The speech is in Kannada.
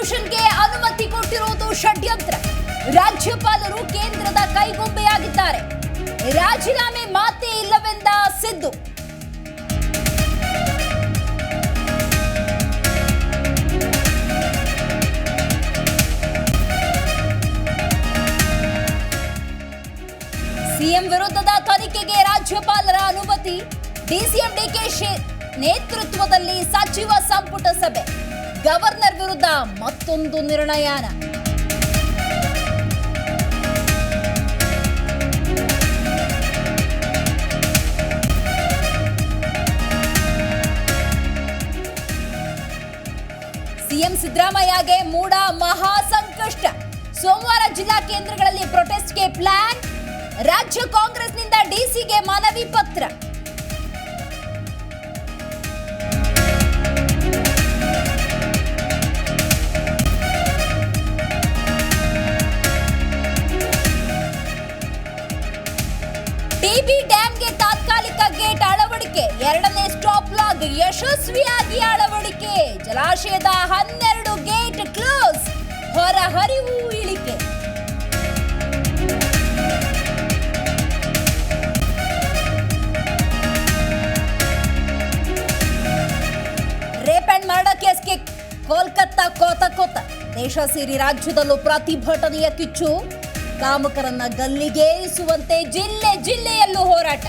ಡಿಸ್ಟ್ರಿಬ್ಯೂಷನ್ಗೆ ಅನುಮತಿ ಕೊಟ್ಟಿರುವುದು ಷಡ್ಯಂತ್ರ. ರಾಜ್ಯಪಾಲರು ಕೇಂದ್ರದ ಕೈಗೊಂಬೆಯಾಗಿದ್ದಾರೆ. ರಾಜೀನಾಮೆ ಮಾತೇ ಇಲ್ಲವೆಂದ ಸಿದ್ದು. ಸಿಎಂ ವಿರುದ್ಧದ ತನಿಖೆಗೆ ರಾಜ್ಯಪಾಲರ ಅನುಮತಿ. ಡಿಸಿಎಂ ಡಿಕೆ ನೇತೃತ್ವದಲ್ಲಿ ಸಚಿವ ಸಂಪುಟ ಸಭೆ. ಗವರ್ನರ್ ವಿರುದ್ಧ ಮತ್ತೊಂದು ನಿರ್ಣಯನ. ಸಿಎಂ ಸಿದ್ದರಾಮಯ್ಯಗೆ ಮೂಡ ಮಹಾ ಸಂಕಷ್ಟ. ಸೋಮವಾರ ಜಿಲ್ಲಾ ಕೇಂದ್ರಗಳಲ್ಲಿ ಪ್ರೊಟೆಸ್ಟ್ಗೆ ಪ್ಲಾನ್. ರಾಜ್ಯ ಕಾಂಗ್ರೆಸ್ನಿಂದ ಡಿಸಿಗೆ ಮನವಿ ಪತ್ರ. ಟಿಬಿ ಡ್ಯಾಂಗೆ ತಾತ್ಕಾಲಿಕ ಗೇಟ್ ಅಳವಡಿಕೆ. 2ನೇ ಸ್ಟಾಪ್ ಲಾಗ್ ಯಶಸ್ವಿಯಾಗಿ ಅಳವಡಿಕೆ. ಜಲಾಶಯದ 12 ಗೇಟ್ ಕ್ಲೋಸ್. ಹೊರ ಹರಿವು ಇಳಿಕೆ. ರೇಪ್ ಅಂಡ್ ಮರ್ಡರ್ ಕೇಸ್ಗೆ ಕೋಲ್ಕತ್ತಾ ಕೋತ. ದೇಶ ಸೇರಿ ರಾಜ್ಯದಲ್ಲೂ ಪ್ರತಿಭಟನೆಯ ಕಿಚ್ಚು. ಕಾಮಕರನ್ನ ಗಲ್ಲಿಗೇರಿಸುವಂತೆ ಜಿಲ್ಲೆಯಲ್ಲೂ ಹೋರಾಟ.